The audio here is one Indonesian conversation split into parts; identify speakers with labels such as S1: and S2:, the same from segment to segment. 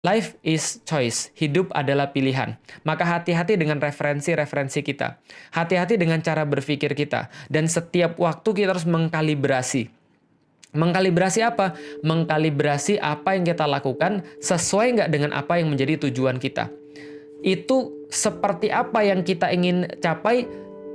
S1: Life is choice. Hidup adalah pilihan. Maka hati-hati dengan referensi-referensi kita. Hati-hati dengan cara berpikir kita. Dan setiap waktu kita harus mengkalibrasi. Mengkalibrasi apa? Mengkalibrasi apa yang kita lakukan sesuai nggak dengan apa yang menjadi tujuan kita. Itu seperti apa yang kita ingin capai,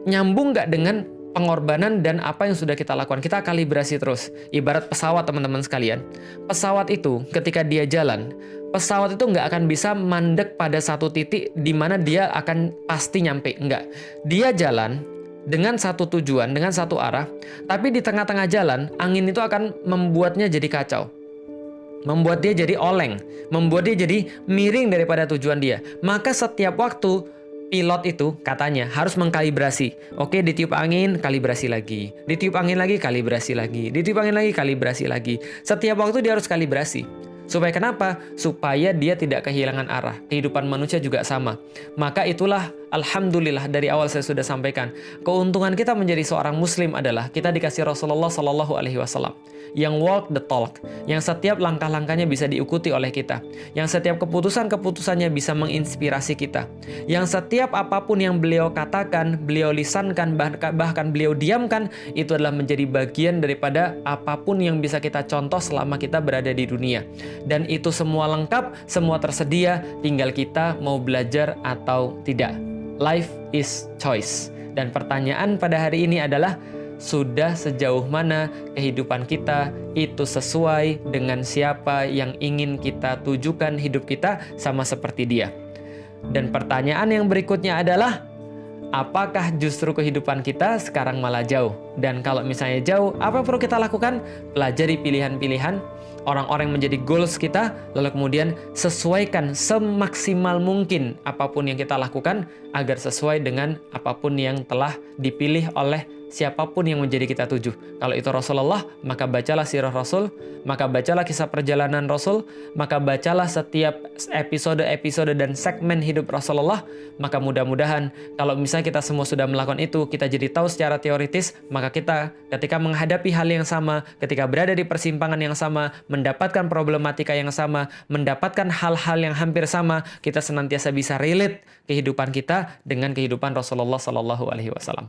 S1: nyambung nggak dengan pengorbanan dan apa yang sudah kita lakukan. Kita kalibrasi terus. Ibarat pesawat, teman-teman sekalian. Pesawat itu ketika dia jalan, pesawat itu nggak akan bisa mandek pada satu titik di mana dia akan pasti nyampe. Nggak. Dia jalan dengan satu tujuan, dengan satu arah, tapi di tengah-tengah jalan, angin itu akan membuatnya jadi kacau. Membuat dia jadi oleng, membuat dia jadi miring daripada tujuan dia. Maka setiap waktu, pilot itu katanya harus mengkalibrasi. Oke, ditiup angin, kalibrasi lagi. Ditiup angin lagi, kalibrasi lagi. Ditiup angin lagi, kalibrasi lagi. Setiap waktu dia harus kalibrasi. Supaya kenapa? Supaya dia tidak kehilangan arah. Kehidupan manusia juga sama. Maka itulah, alhamdulillah, dari awal saya sudah sampaikan. Keuntungan kita menjadi seorang muslim adalah kita dikasih Rasulullah Shallallahu Alaihi Wasallam yang walk the talk, yang setiap langkah-langkahnya bisa diikuti oleh kita, yang setiap keputusan-keputusannya bisa menginspirasi kita, yang setiap apapun yang beliau katakan, beliau lisankan, bahkan beliau diamkan, itu adalah menjadi bagian daripada apapun yang bisa kita contoh selama kita berada di dunia. Dan itu semua lengkap, semua tersedia, tinggal kita mau belajar atau tidak. Life is choice. Dan pertanyaan pada hari ini adalah, sudah sejauh mana kehidupan kita itu sesuai dengan siapa yang ingin kita tujukan hidup kita, sama seperti dia. Dan pertanyaan yang berikutnya adalah, apakah justru kehidupan kita sekarang malah jauh? Dan kalau misalnya jauh, apa yang perlu kita lakukan? Pelajari pilihan-pilihan orang-orang yang menjadi goals kita, lalu kemudian sesuaikan semaksimal mungkin apapun yang kita lakukan agar sesuai dengan apapun yang telah dipilih oleh siapapun yang menjadi kita tuju. Kalau itu Rasulullah, maka bacalah sirah Rasul, maka bacalah kisah perjalanan Rasul, maka bacalah setiap episode-episode dan segmen hidup Rasulullah. Maka mudah-mudahan kalau misalnya kita semua sudah melakukan itu, kita jadi tahu secara teoritis, maka kita ketika menghadapi hal yang sama, ketika berada di persimpangan yang sama, mendapatkan problematika yang sama, mendapatkan hal-hal yang hampir sama, kita senantiasa bisa relate kehidupan kita dengan kehidupan Rasulullah Sallallahu Alaihi Wasallam.